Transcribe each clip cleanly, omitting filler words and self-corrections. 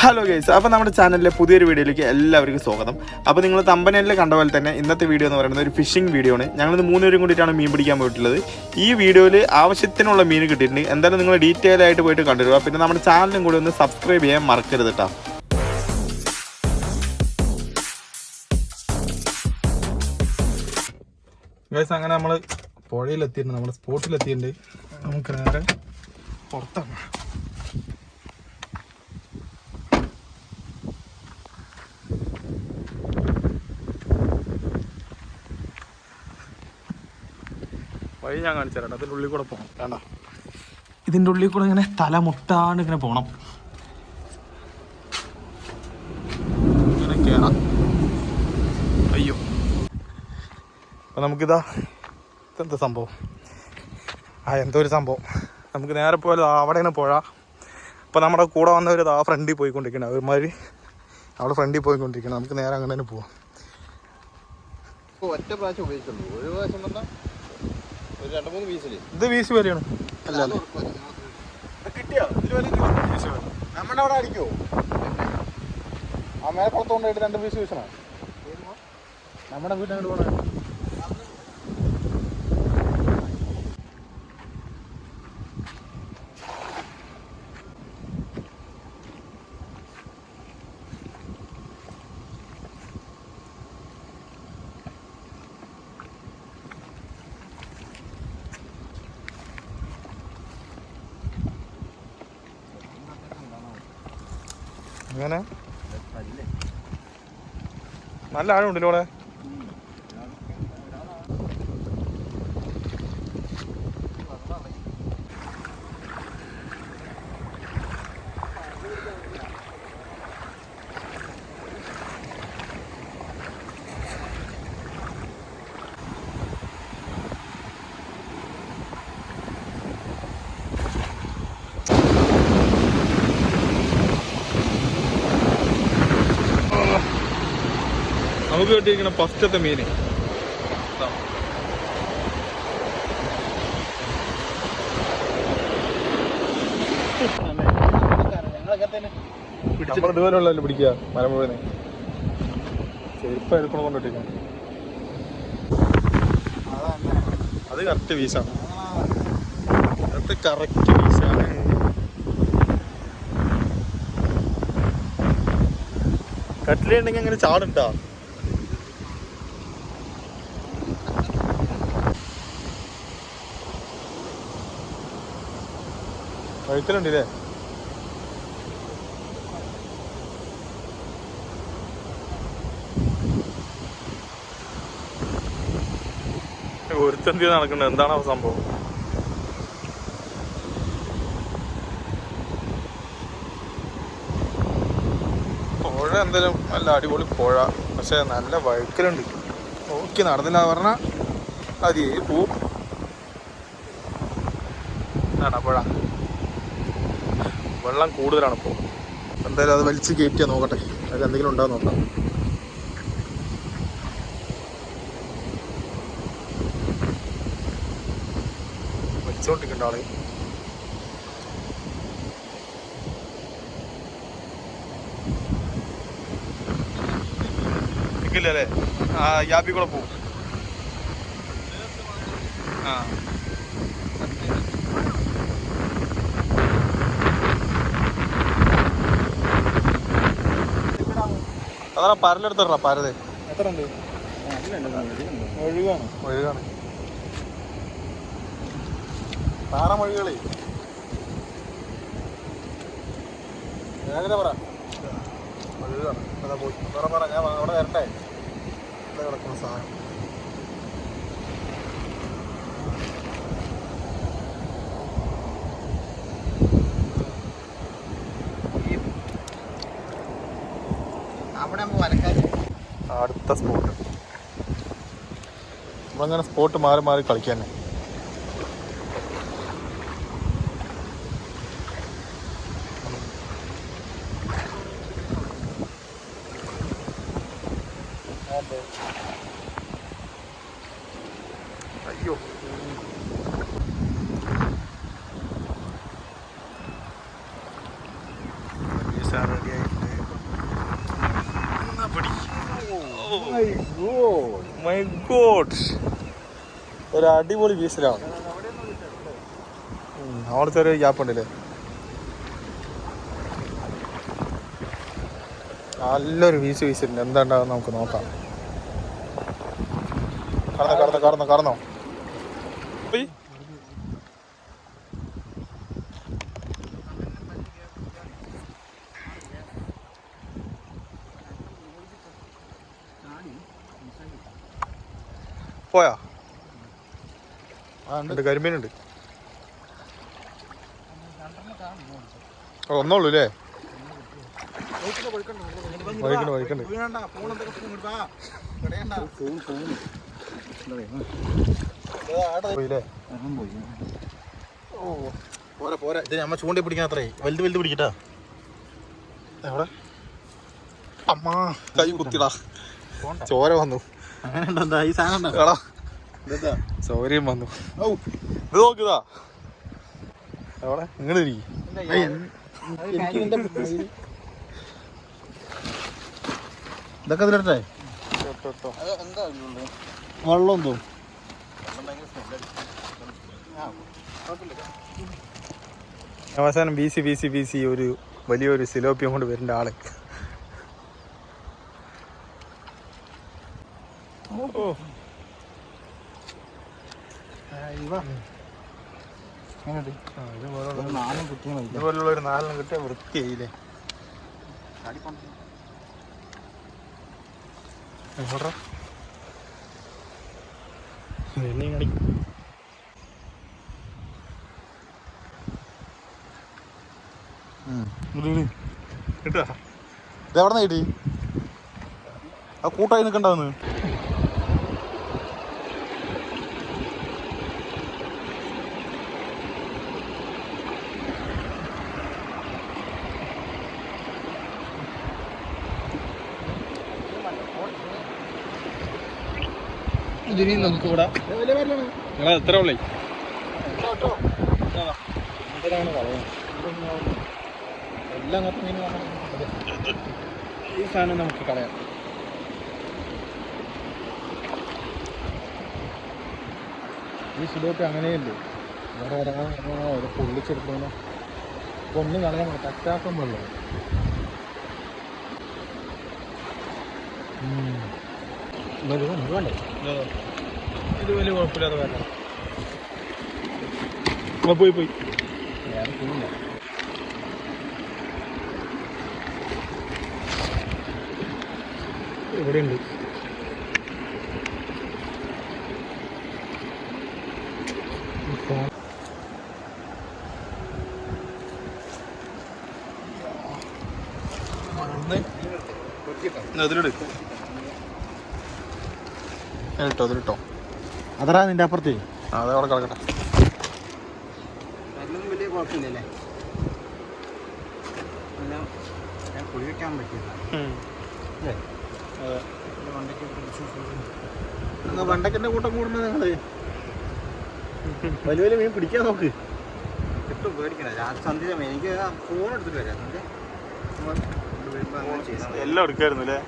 Hello guys, അപ്പോൾ നമ്മുടെ ചാനലിലെ പുതിയൊരു വീഡിയോയിലേക്ക് എല്ലാവർക്കും സ്വാഗതം. അപ്പോൾ നിങ്ങൾ തമ്പനയിലെ കണ്ട പോലെ തന്നെ ഇന്നത്തെ വീഡിയോ എന്ന് പറയുന്നത് ഒരു ഫിഷിംഗ് വീഡിയോ ആണ്. ഞങ്ങളിത് 3 പേരും കൂടിയിട്ടാണ് മീൻ പിടിക്കാൻ പോയിട്ടുള്ളത്. ഈ വീഡിയോയിൽ ആവശ്യത്തിനുള്ള മീൻ കിട്ടിയിട്ടുണ്ട്. എന്തായാലും നിങ്ങൾ ഡീറ്റെയിൽ ആയിട്ട് പോയിട്ട് കണ്ടുവരിക. പിന്നെ നമ്മുടെ ചാനലും കൂടി ഒന്ന് സബ്സ്ക്രൈബ് ചെയ്യാൻ മറക്കരുത് കേട്ടോ. ഗൈസ്, അങ്ങനെ നമ്മൾ പുഴയിലെത്തിയിട്ടുണ്ട്, നമ്മുടെ സ്പോട്ടിലെത്തിയിട്ടുണ്ട്. നമുക്ക് നേരെ പുറത്താണ്. വഴി ഞാൻ കാണിച്ചു തരാം. അതിൻ്റെ ഉള്ളിൽ കൂടെ പോകണം. വേണ്ട, ഇതിൻ്റെ ഉള്ളിൽ കൂടെ ഇങ്ങനെ തല മുട്ടാണ്ട് ഇങ്ങനെ പോകണം. ഇങ്ങനെ കയറാം. അയ്യോ, അപ്പം നമുക്കിതാ ഇതെന്താ സംഭവം? എന്തോ ഒരു സംഭവം. നമുക്ക് നേരെ പോലെ അവിടെയാണ് പുഴ. അപ്പം നമ്മുടെ കൂടെ വന്നവർ ആ ഫ്രണ്ടിൽ പോയിക്കൊണ്ടിരിക്കണം. അവന്മാർ അവിടെ ഫ്രണ്ടിൽ പോയിക്കൊണ്ടിരിക്കണം. നമുക്ക് നേരെ അങ്ങനെ തന്നെ പോവാം. ഒറ്റ പ്രാവശ്യം ഉപയോഗിച്ചുള്ളൂ. ഒരു പ്രാവശ്യം വന്നാൽ ഒരു 2-3 പീസില് ഇത് വീശി വരെയാണ്. അല്ല കിട്ടിയോ? നമ്മുടെ അവിടെ അടിക്കോ? ആ മേലെ പുറത്ത് കൊണ്ടുപോയിട്ട് 2 പീസ് വീശണം. നമ്മുടെ വീട്ടിൽ പോകണേ. അങ്ങനെ നല്ല ആഴമുണ്ടല്ലോ അവിടെ. നമുക്ക് കിട്ടിയിരിക്കുന്ന ഫസ്റ്റത്തെ മീന് ഇതുപോലെയുള്ളല്ലോ പിടിക്കുക. മലമ്പുഴനെ ചെരുപ്പം എടുക്കണ കൊണ്ടിട്ടിരിക്കണം. അത് കറക്റ്റ് വീസാണ്. അത് കറക്റ്റ് വീസാണ്. കട്ടിലുണ്ടെങ്കിൽ അങ്ങനെ ചാടുണ്ടാ. കഴുത്തലുണ്ടല്ലേ? ഒരുത്തന്തി നടക്കണ്ടത് എന്താണ് സംഭവം? പുഴ എന്തായാലും നല്ല അടിപൊളി പുഴ. പക്ഷെ നല്ല വഴുക്കലുണ്ട്. നോക്കി നടന്നില്ല പറഞ്ഞാൽ അതേ പോവും. പുഴ വെള്ളം കൂടുതലാണ് ഇപ്പോൾ. എന്തായാലും അത് വലിച്ച് കയറ്റിയാൽ നോക്കട്ടെ, അതിൽ എന്തെങ്കിലും ഉണ്ടാകുന്ന നോക്കാം. വലിച്ചോണ്ടിരിക്കണ്ട ആള്. നിൽക്കില്ലല്ലേ? ആ യാപ്പി കൂടെ പോവും. ആ അതാ പരലെടുത്തടാ. പരത് എത്ര ഉണ്ട്? ഒഴുകാണ്. ഒഴുകാണ്. താറമൊഴികളെ വേഗത പറ. ഒഴുകാണ്. അതാ പോയി പറ. ഞാൻ അവിടെ വരട്ടെ. ഇവിടെ കിടക്കുന്ന സാധനം അടുത്ത സ്പോട്ട്. നമ്മളങ്ങനെ സ്പോട്ട് മാറി മാറി കളിക്കാൻ. അയ്യോ, ready. മൈ ഗോഡ്, ഒരു അടിപൊളി വീസിലാണ്. അവിടെ ചെറിയ ഗ്യാപ്പ് ഉണ്ടല്ലേ. നല്ലൊരു വീശിട്ടുണ്ട്. എന്താ ഉണ്ടാകുന്ന നമുക്ക് നോക്കാം. കടന്നോ പോയാ. കരിമീനുണ്ട്. ഒന്നുള്ളൂ അല്ലേ? വഴിക്കണ്ട്. പോരാ. ഇത് നമ്മ ചൂണ്ടി പിടിക്കാൻ അത്രേ വലുത് പിടിക്കട്ടാ. എവിടെ അമ്മാ കൈ കുത്തിടാ, ചോര വന്നു. അങ്ങനെ ഈ സാധനം ചോരയും വന്നു. ഇത് നോക്കുതാ എവിടെ നിങ്ങൾ ഇതൊക്കെ ഇതിലിട്ടെ വെള്ളം തോന്നും. അവസാനം വീശി ഒരു വലിയൊരു സിലോപ്പിയം കൊണ്ട് വരേണ്ട ആള്. ഇതുപോലുള്ള ഒരു 4 കിട്ടിയ വൃത്തിയായില്ലേ. ഇതെവിടെ നിന്ന് കിട്ടി? ആ കൂട്ടായി നിൽക്കണ്ടാവുന്നു. ഇതിന് നമുക്ക് ഇവിടെ എത്ര ഉള്ളേ എല്ലാം ഈ സാധനം നമുക്ക് കളയാം. ഈ സിലോപ്പി അങ്ങനെയല്ലേ വേറെ പൊള്ളിച്ചെടുക്കണോ. അപ്പൊ ഒന്നും കളയാൻ ടച്ചാക്കം വെള്ളം. വേണ്ടേ ഇത് വലിയ കുഴപ്പമില്ലാതെ വരണം. പോയി വേറെ പോയില്ല. ഇവിടെയുണ്ട്. അതിലിട്ടോ അതറാ നിന്റെ അപ്പുറത്ത്. അതവിടെ കിടക്കട്ടെ. വലിയ കുഴപ്പമില്ലല്ലേ. ഞാൻ കുളി വെക്കാൻ പറ്റില്ല. വണ്ടക്കിന്റെ കൂട്ടം കൂടുന്നത് നിങ്ങള് വലിയ മീൻ പിടിക്കാൻ നോക്ക്. കിട്ടും പേടിക്കണേ. സന്ധ്യ എനിക്ക് ഫോൺ എടുത്തിട്ട് വരാം. എല്ലാം എടുക്കായിരുന്നു അല്ലേ.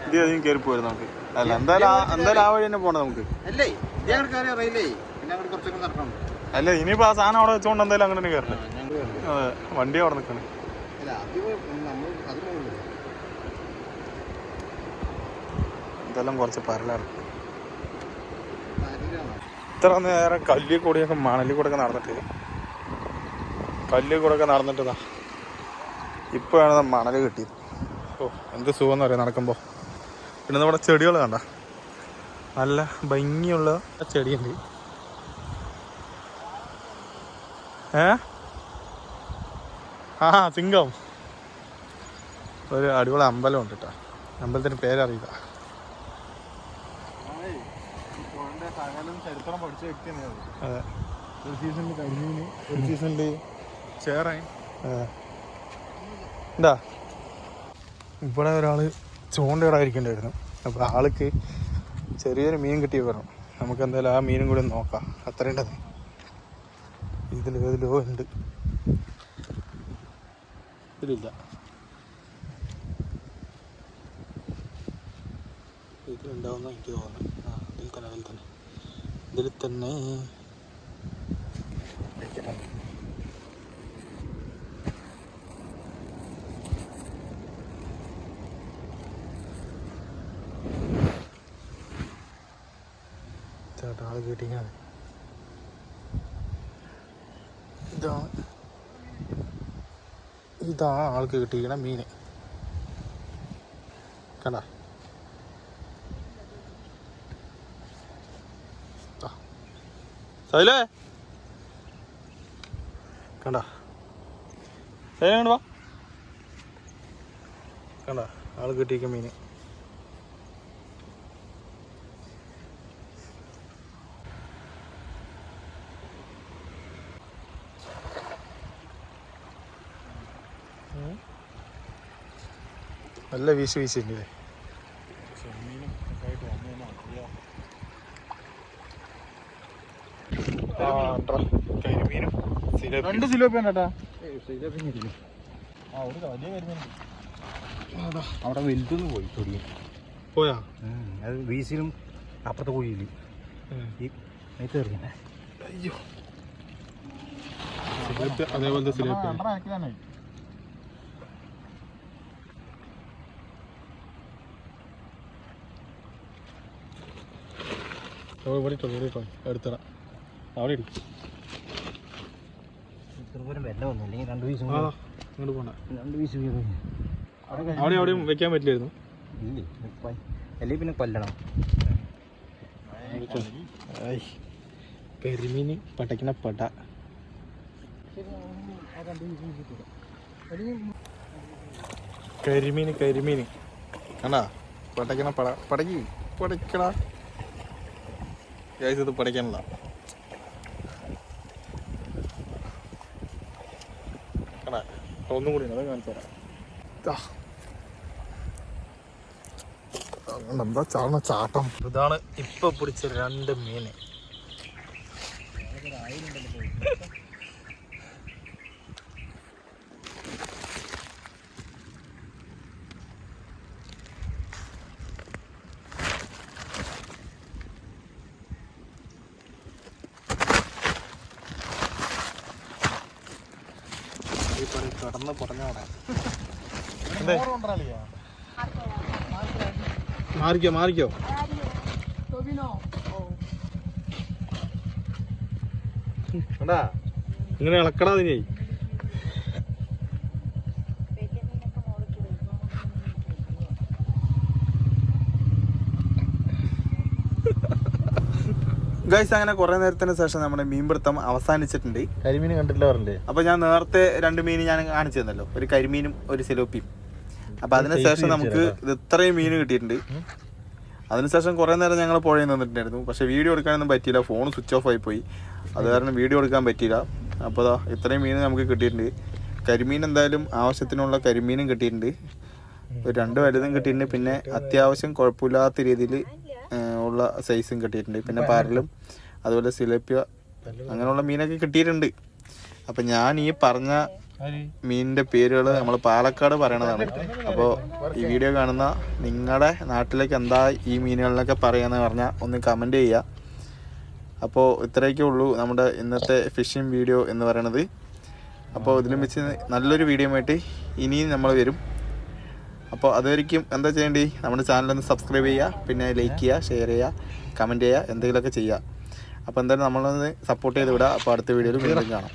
ഇത് അധികം കയറി പോയിരുന്നു നമുക്ക്. അല്ല എന്തായാലും ആ വഴി തന്നെ പോണേ നമുക്ക്. അല്ലേ ഇത് ഞങ്ങൾ കയറി അറിയില്ലേ. പിന്നെ അങ്ങോട്ട് കുറച്ചൊക്കെ നടക്കണം. അല്ല ഇനിയിപ്പോ ആ സാധനം അവിടെ വെച്ചോണ്ട് എന്തായാലും അങ്ങനെ തന്നെ കയറണേ. അതെ വണ്ടി അവിടെ നിൽക്കണേ. ഇതെല്ലാം കുറച്ച് പരലാണ്. ഇത്ര നേരം കല്ലിൽ കൂടിയൊക്കെ മണലിൽ കൂടെ നടന്നിട്ടതാ ഇപ്പോഴാണ് മണൽ കിട്ടിയത്. ഓ എന്ത് സുഖമെന്ന് പറയാം നടക്കുമ്പോൾ. പിന്നെ നമ്മുടെ ചെടികൾ കണ്ട നല്ല ഭംഗിയുള്ള ചെടിയുണ്ട്. സിംഗം. ഒരു അടിപൊളി അമ്പലം ഉണ്ട് കേട്ടോ. അമ്പലത്തിന് പേരറിയില്ല. ചരിത്രം പഠിച്ച വ്യക്തിയാണ്. അതെ ഒരു സീസണിൽ കരിമീന്, ഒരു സീസണിൽ ചേറായി. എന്താ ഇവിടെ ഒരാൾ ചൂണ്ടയിടാതിരിക്കേണ്ടായിരുന്നു. അപ്പോൾ ആൾക്ക് ചെറിയൊരു മീൻ കിട്ടിയ പറഞ്ഞു. നമുക്ക് എന്തായാലും ആ മീനും കൂടി നോക്കാം. അത്രയുണ്ടത് ഇതിലോ ഉണ്ട്. ഇതിലില്ല. ഇതിലുണ്ടാവുന്ന എനിക്ക് തോന്നുന്നു. ആ ഇതിൽ തന്നെ ചേട്ടാ ആൾ കിട്ടിയാണ്. ഇതാണ് ആൾക്ക് കിട്ടിയിരിക്കണ മീൻ. കണ്ട സൈലേ കണ്ട സൈല വാ. കണ്ട ആൾ കിട്ടിയിരിക്കുന്ന മീൻ. നല്ല വീശില്ലേ. കരിമീനും 2 സിലോപ്പിയാണ് കേട്ടാ. അവിടെ വലുതൊന്ന് പോയി തൊടിയും പോയാ. അത് വീസിലും അപ്പുറത്തെ കുഴിയിൽ എറിഞ്ഞേ. അയ്യോ സിലോപ്പി അതേപോലത്തെ സിലോപ്പി. എടുത്തറ അവിടെ ഇത്രപോലും വെല്ല വന്നു. അല്ലെങ്കിൽ 2 പീസ് ഇങ്ങോട്ട് പോണ 2 പീസ് അവിടെ എവിടെയും വെക്കാൻ പറ്റില്ലായിരുന്നു. ഇല്ലേ അല്ലെങ്കിൽ പിന്നെ കൊല്ലണം. കരിമീന് പടക്കണ പട. കരിമീന് കണ്ടാ പടക്കണ പട. പടക്കടാ ഇത് പടക്കാനല്ല. കണ്ടാ ഒന്നും കൂടി അത് കാണിച്ചു തരാം. എന്താ ചാട്ടം. ഇതാണ് ഇപ്പൊ പിടിച്ച 2 മീന്. കടന്ന് പറഞ്ഞോടെ മാറിക്കോ. ഇങ്ങനെ ഇളക്കടാ അതിനെ. ഗൈസ് അങ്ങനെ കുറെ നേരത്തിന് ശേഷം നമ്മുടെ മീൻപിടുത്തം അവസാനിച്ചിട്ടുണ്ട്. കരിമീൻ കണ്ടില്ല പറഞ്ഞേ. അപ്പൊ ഞാൻ നേരത്തെ 2 മീൻ ഞാൻ കാണിച്ചു തന്നല്ലോ, ഒരു കരിമീനും ഒരു സിലോപ്പിയും. അപ്പൊ അതിനുശേഷം നമുക്ക് ഇത് ഇത്രയും മീൻ കിട്ടിയിട്ടുണ്ട്. അതിനുശേഷം കുറെ നേരം ഞങ്ങൾ പുഴയിൽ നിന്നിട്ടുണ്ടായിരുന്നു. പക്ഷെ വീഡിയോ എടുക്കാനൊന്നും പറ്റിയില്ല, ഫോൺ സ്വിച്ച് ഓഫ് ആയി പോയി. അത് കാരണം വീഡിയോ എടുക്കാൻ പറ്റിയില്ല. അപ്പോൾ ഇത്രയും മീൻ നമുക്ക് കിട്ടിയിട്ടുണ്ട്. കരിമീൻ എന്തായാലും ആവശ്യത്തിനുള്ള കരിമീനും കിട്ടിയിട്ടുണ്ട്, ഒരു 2 വലുതും കിട്ടിയിട്ടുണ്ട്. പിന്നെ അത്യാവശ്യം കുഴപ്പമില്ലാത്ത രീതിയിൽ ഉള്ള സൈസും കിട്ടിയിട്ടുണ്ട്. പിന്നെ പാരലും അതുപോലെ സിലേപ്പിയ അങ്ങനെയുള്ള മീനൊക്കെ കിട്ടിയിട്ടുണ്ട്. അപ്പം ഞാൻ ഈ പറഞ്ഞ മീനിൻ്റെ പേരുകൾ നമ്മൾ പാലക്കാട് പറയണതാണ്. അപ്പോൾ ഈ വീഡിയോ കാണുന്ന നിങ്ങളുടെ നാട്ടിലേക്ക് എന്താ ഈ മീനുകളിലൊക്കെ പറയാന്ന് പറഞ്ഞാൽ ഒന്ന് കമൻറ്റ് ചെയ്യുക. അപ്പോൾ ഇത്രയൊക്കെ ഉള്ളൂ നമ്മുടെ ഇന്നത്തെ ഫിഷിംഗ് വീഡിയോ എന്ന് പറയണത്. അപ്പോൾ ഇതിലും വെച്ച് നല്ലൊരു വീഡിയോ ആയിട്ട് ഇനിയും നമ്മൾ വരും. അപ്പോൾ അതുവരെയ്ക്കും എന്താ ചെയ്യേണ്ടി, നമ്മുടെ ചാനലൊന്ന് സബ്സ്ക്രൈബ് ചെയ്യുക, പിന്നെ ലൈക്ക് ചെയ്യുക, ഷെയർ ചെയ്യുക, കമൻറ്റ് ചെയ്യുക, എന്തെങ്കിലുമൊക്കെ ചെയ്യുക. അപ്പോൾ എന്തായാലും നമ്മളൊന്ന് സപ്പോർട്ട് ചെയ്ത് വിടുക. അപ്പോൾ അടുത്ത വീഡിയോയിൽ വീണ്ടും കാണാം.